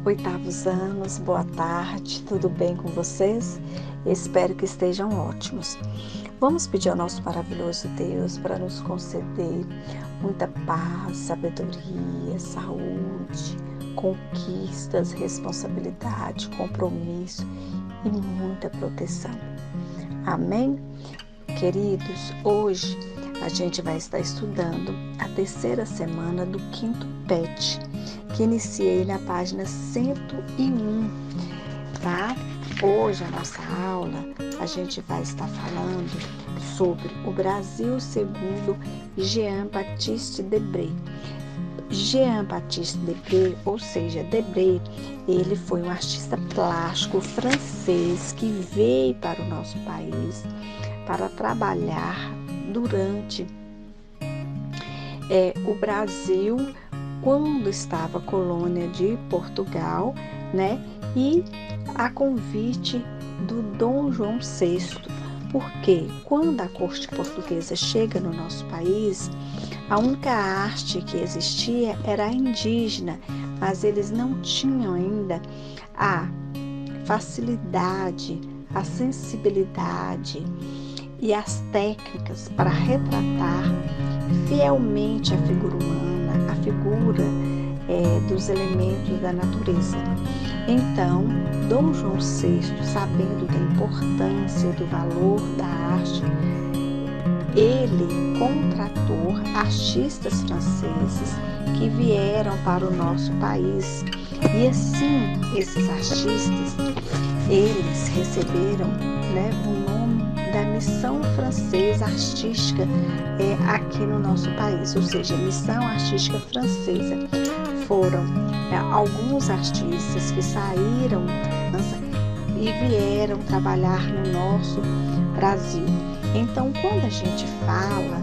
Oitavos anos, boa tarde, tudo bem com vocês? Espero que estejam ótimos. Vamos pedir ao nosso maravilhoso Deus para nos conceder muita paz, sabedoria, saúde, conquistas, responsabilidade, compromisso e muita proteção. Amém? Queridos, hoje a gente vai estar estudando a terceira semana do quinto PET, que iniciei na página 101, tá? Hoje a nossa aula, a gente vai estar falando sobre o Brasil segundo Jean-Baptiste Debré. Jean-Baptiste Debré, ou seja, Debré, ele foi um artista plástico francês que veio para o nosso país para trabalhar durante o Brasil, quando estava colônia de Portugal, né? E a convite do Dom João VI, porque quando a corte portuguesa chega no nosso país, a única arte que existia era a indígena, mas eles não tinham ainda a facilidade, a sensibilidade e as técnicas para retratar fielmente a figura humana, a figura dos elementos da natureza. Então, Dom João VI, sabendo da importância e do valor da arte, ele contratou artistas franceses que vieram para o nosso país. E assim, esses artistas, eles receberam, o nome da Missão Francesa Artística aqui no nosso país, ou seja, Missão Artística Francesa. Foram alguns artistas que saíram e vieram trabalhar no nosso Brasil. Então, quando a gente fala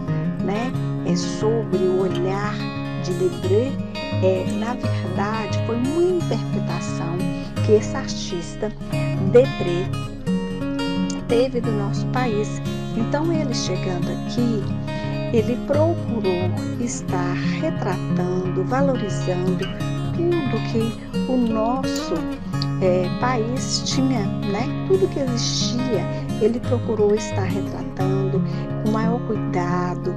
sobre o olhar de Debré, na verdade, foi uma interpretação que esse artista Debré teve do nosso país. Então, ele chegando aqui, ele procurou estar retratando, valorizando tudo que o nosso país tinha, tudo que existia, ele procurou estar retratando com maior cuidado,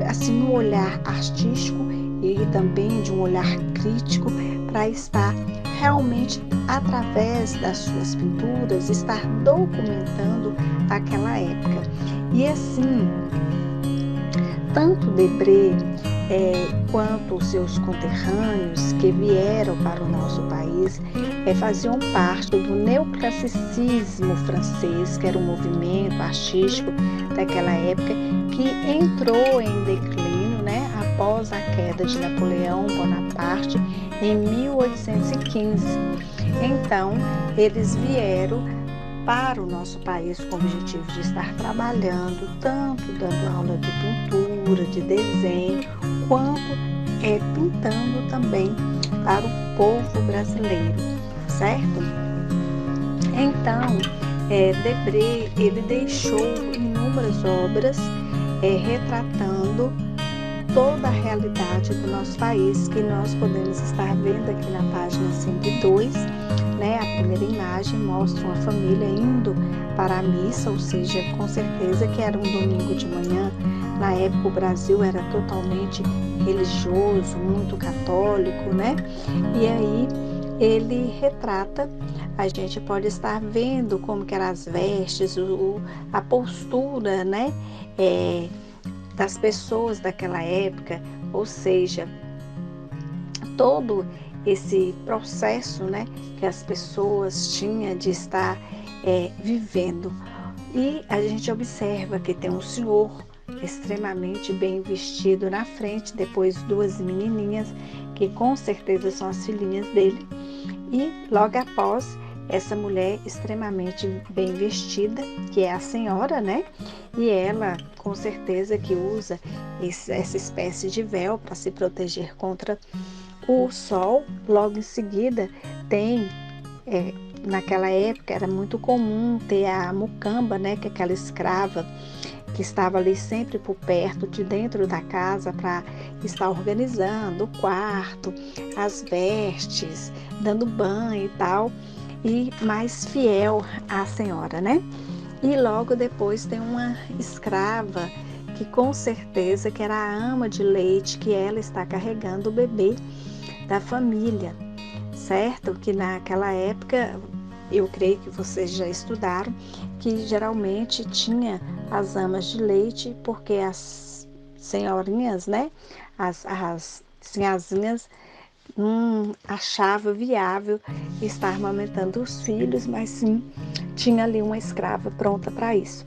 assim, no olhar artístico e também de um olhar crítico, para estar realmente, através das suas pinturas, estar documentando aquela época. E assim, tanto Debré quanto os seus conterrâneos que vieram para o nosso país faziam parte do neoclassicismo francês, que era um movimento artístico daquela época que entrou em declínio, após a queda de Napoleão Bonaparte em 1815. Então, eles vieram para o nosso país com o objetivo de estar trabalhando, tanto dando aula de pintura, de desenho, quanto pintando também para o povo brasileiro, certo? Então, Debré, ele deixou inúmeras obras retratando toda a realidade do nosso país, que nós podemos estar vendo aqui na página 102, a primeira imagem mostra uma família indo para a missa, ou seja, com certeza que era um domingo de manhã. Na época o Brasil era totalmente religioso, muito católico, E aí ele retrata, a gente pode estar vendo como que eram as vestes, a postura, das pessoas daquela época, ou seja, todo esse processo, que as pessoas tinham de estar vivendo. E a gente observa que tem um senhor extremamente bem vestido na frente, depois duas menininhas, que com certeza são as filhinhas dele, e logo após essa mulher extremamente bem vestida, que é a senhora, e ela com certeza que usa essa espécie de véu para se proteger contra o sol. Logo em seguida tem, naquela época era muito comum ter a mucamba, que é aquela escrava que estava ali sempre por perto de dentro da casa para estar organizando o quarto, as vestes, dando banho e tal, e mais fiel à senhora, né? E logo depois tem uma escrava que com certeza que era a ama de leite, que ela está carregando o bebê da família, certo? Que naquela época, eu creio que vocês já estudaram, que geralmente tinha as amas de leite, porque as senhorinhas, né? As sinhazinhas não achava viável estar amamentando os filhos, mas sim tinha ali uma escrava pronta para isso.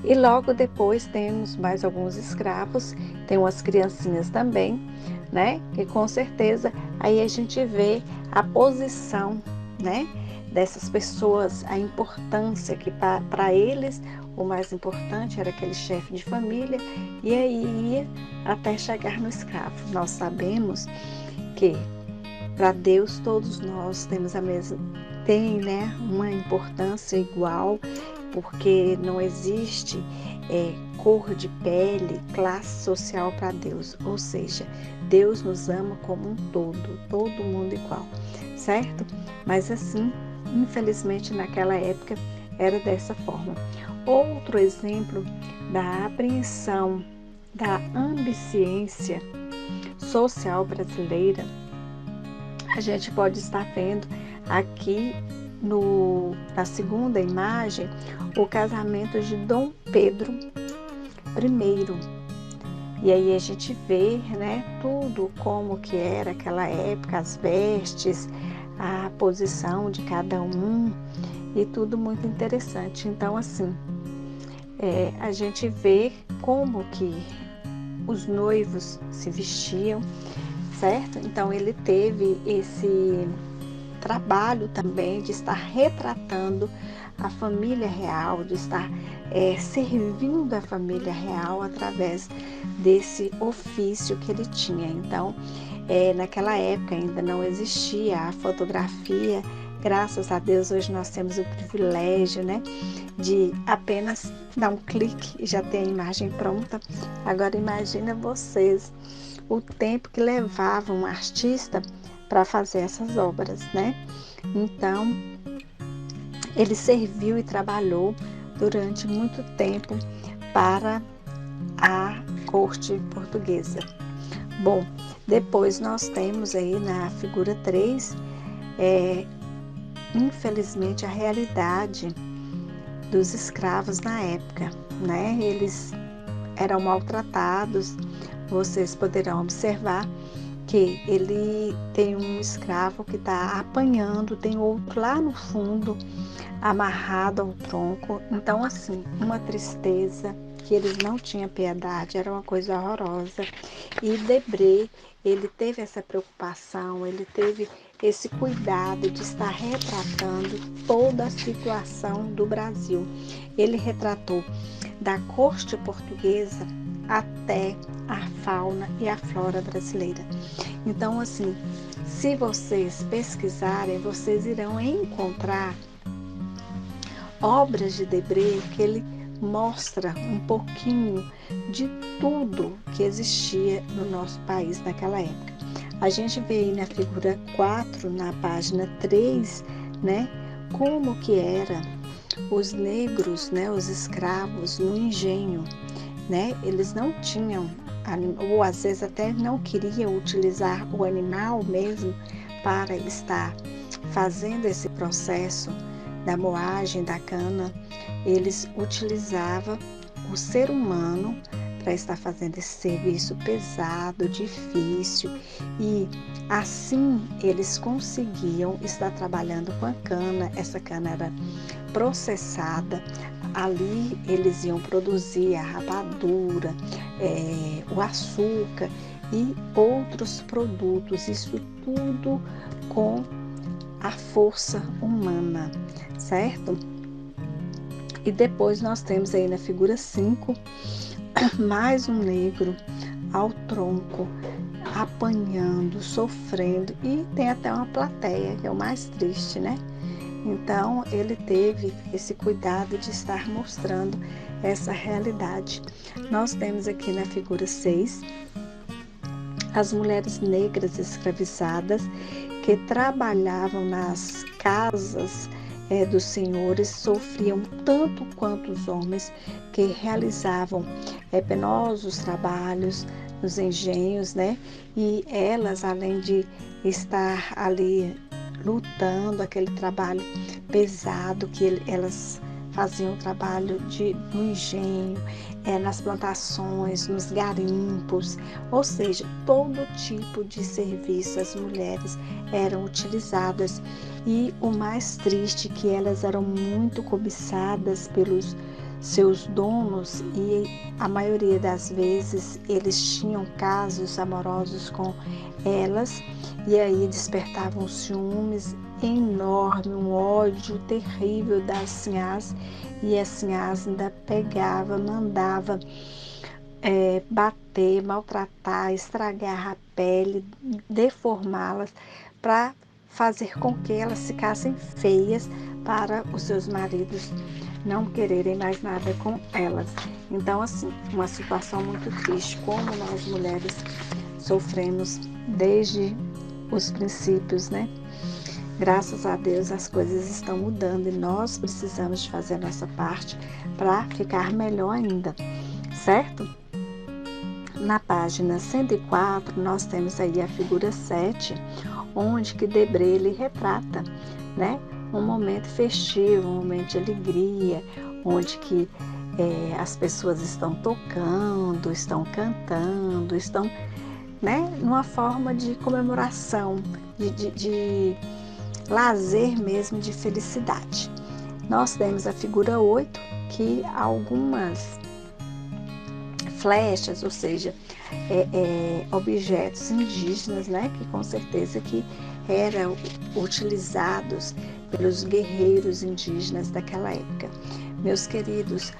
E logo depois temos mais alguns escravos, tem umas criancinhas também, né? Que com certeza aí a gente vê a posição, né? Dessas pessoas, a importância que para eles o mais importante era aquele chefe de família, e aí ia até chegar no escravo. Nós sabemos que para Deus todos nós temos a mesma, né, uma importância igual, porque não existe cor de pele, classe social para Deus, ou seja, Deus nos ama como um todo mundo igual, certo? Mas assim, infelizmente naquela época era dessa forma. Outro exemplo da apreensão, da ambiência social brasileira, a gente pode estar vendo aqui na segunda imagem o casamento de Dom Pedro I. E aí a gente vê, né, tudo como que era aquela época, as vestes, a posição de cada um e tudo muito interessante. Então, assim, a gente vê como que os noivos se vestiam, certo? Então ele teve esse trabalho também de estar retratando a família real, de estar servindo a família real através desse ofício que ele tinha. Então, naquela época ainda não existia a fotografia. Graças a Deus hoje nós temos o privilégio, né, de apenas dar um clique e já ter a imagem pronta. Agora imagina vocês o tempo que levava um artista para fazer essas obras, né? Então, ele serviu e trabalhou durante muito tempo para a corte portuguesa. Bom, depois nós temos aí na figura 3, infelizmente, a realidade dos escravos na época, né? Eles eram maltratados. Vocês poderão observar que ele tem um escravo que está apanhando, tem outro lá no fundo, amarrado ao tronco. Então, assim, uma tristeza, que eles não tinham piedade, era uma coisa horrorosa. E Debré, ele teve essa preocupação, ele teve esse cuidado de estar retratando toda a situação do Brasil. Ele retratou da corte portuguesa até a fauna e a flora brasileira. Então, assim, se vocês pesquisarem, vocês irão encontrar obras de Debré que ele mostra um pouquinho de tudo que existia no nosso país naquela época. A gente vê aí na figura 4, na página 3, né, como que era os negros, né, os escravos no engenho, né? Eles não tinham, ou às vezes até não queriam utilizar o animal mesmo para estar fazendo esse processo da moagem da cana. Eles utilizavam o ser humano para estar fazendo esse serviço pesado, difícil, e assim eles conseguiam estar trabalhando com a cana. Essa cana era processada, ali eles iam produzir a rapadura, o açúcar e outros produtos, isso tudo com a força humana, certo? E depois nós temos aí na figura 5, mais um negro ao tronco, apanhando, sofrendo, e tem até uma plateia, que é o mais triste, né? Então, ele teve esse cuidado de estar mostrando essa realidade. Nós temos aqui na figura 6 as mulheres negras escravizadas que trabalhavam nas casas dos senhores, sofriam tanto quanto os homens que realizavam penosos trabalhos nos engenhos, né? E elas, além de estar ali lutando, aquele trabalho pesado que elas faziam, trabalho no engenho, nas plantações, nos garimpos, ou seja, todo tipo de serviço as mulheres eram utilizadas. E o mais triste, que elas eram muito cobiçadas pelos seus donos, e a maioria das vezes eles tinham casos amorosos com elas, e aí despertavam ciúmes enorme, um ódio terrível das sinhás, e as sinhás ainda pegava, mandava bater, maltratar, estragar a pele, deformá-las para fazer com que elas ficassem feias, para os seus maridos não quererem mais nada com elas. Então, assim, uma situação muito triste, como nós mulheres sofremos desde os princípios, né? Graças a Deus as coisas estão mudando e nós precisamos de fazer a nossa parte para ficar melhor ainda, certo? Na página 104 nós temos aí a figura 7, onde que Debré ele retrata, né, um momento festivo, um momento de alegria, onde que as pessoas estão tocando, estão cantando, estão, né, numa forma de comemoração, de lazer mesmo, de felicidade. Nós temos a figura 8, que algumas flechas, ou seja, objetos indígenas, né, que com certeza que eram utilizados pelos guerreiros indígenas daquela época. Meus queridos,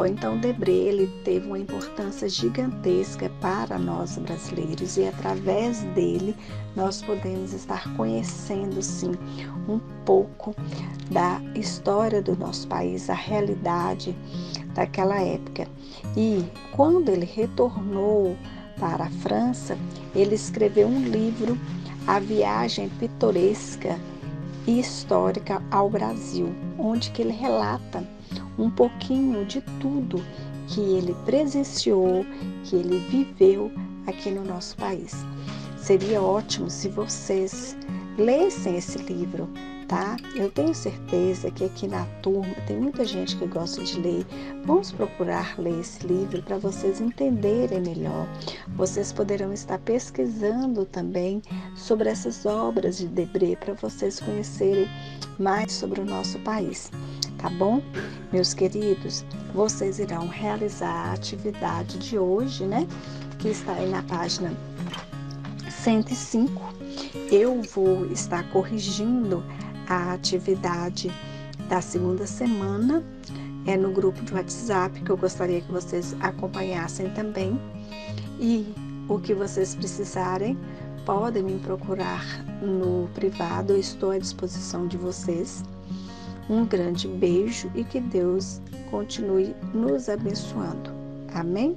então Debré ele teve uma importância gigantesca para nós brasileiros, e através dele nós podemos estar conhecendo sim um pouco da história do nosso país, a realidade daquela época. E quando ele retornou para a França, ele escreveu um livro, A Viagem Pitoresca e Histórica ao Brasil, onde que ele relata um pouquinho de tudo que ele presenciou, que ele viveu aqui no nosso país. Seria ótimo se vocês lessem esse livro, tá? Eu tenho certeza que aqui na turma tem muita gente que gosta de ler. Vamos procurar ler esse livro para vocês entenderem melhor. Vocês poderão estar pesquisando também sobre essas obras de Debré para vocês conhecerem mais sobre o nosso país, tá bom? Meus queridos, vocês irão realizar a atividade de hoje, né? Que está aí na página 105. Eu vou estar corrigindo a atividade da segunda semana no grupo de WhatsApp, que eu gostaria que vocês acompanhassem também. E o que vocês precisarem, podem me procurar no privado, eu estou à disposição de vocês. Um grande beijo e que Deus continue nos abençoando. Amém?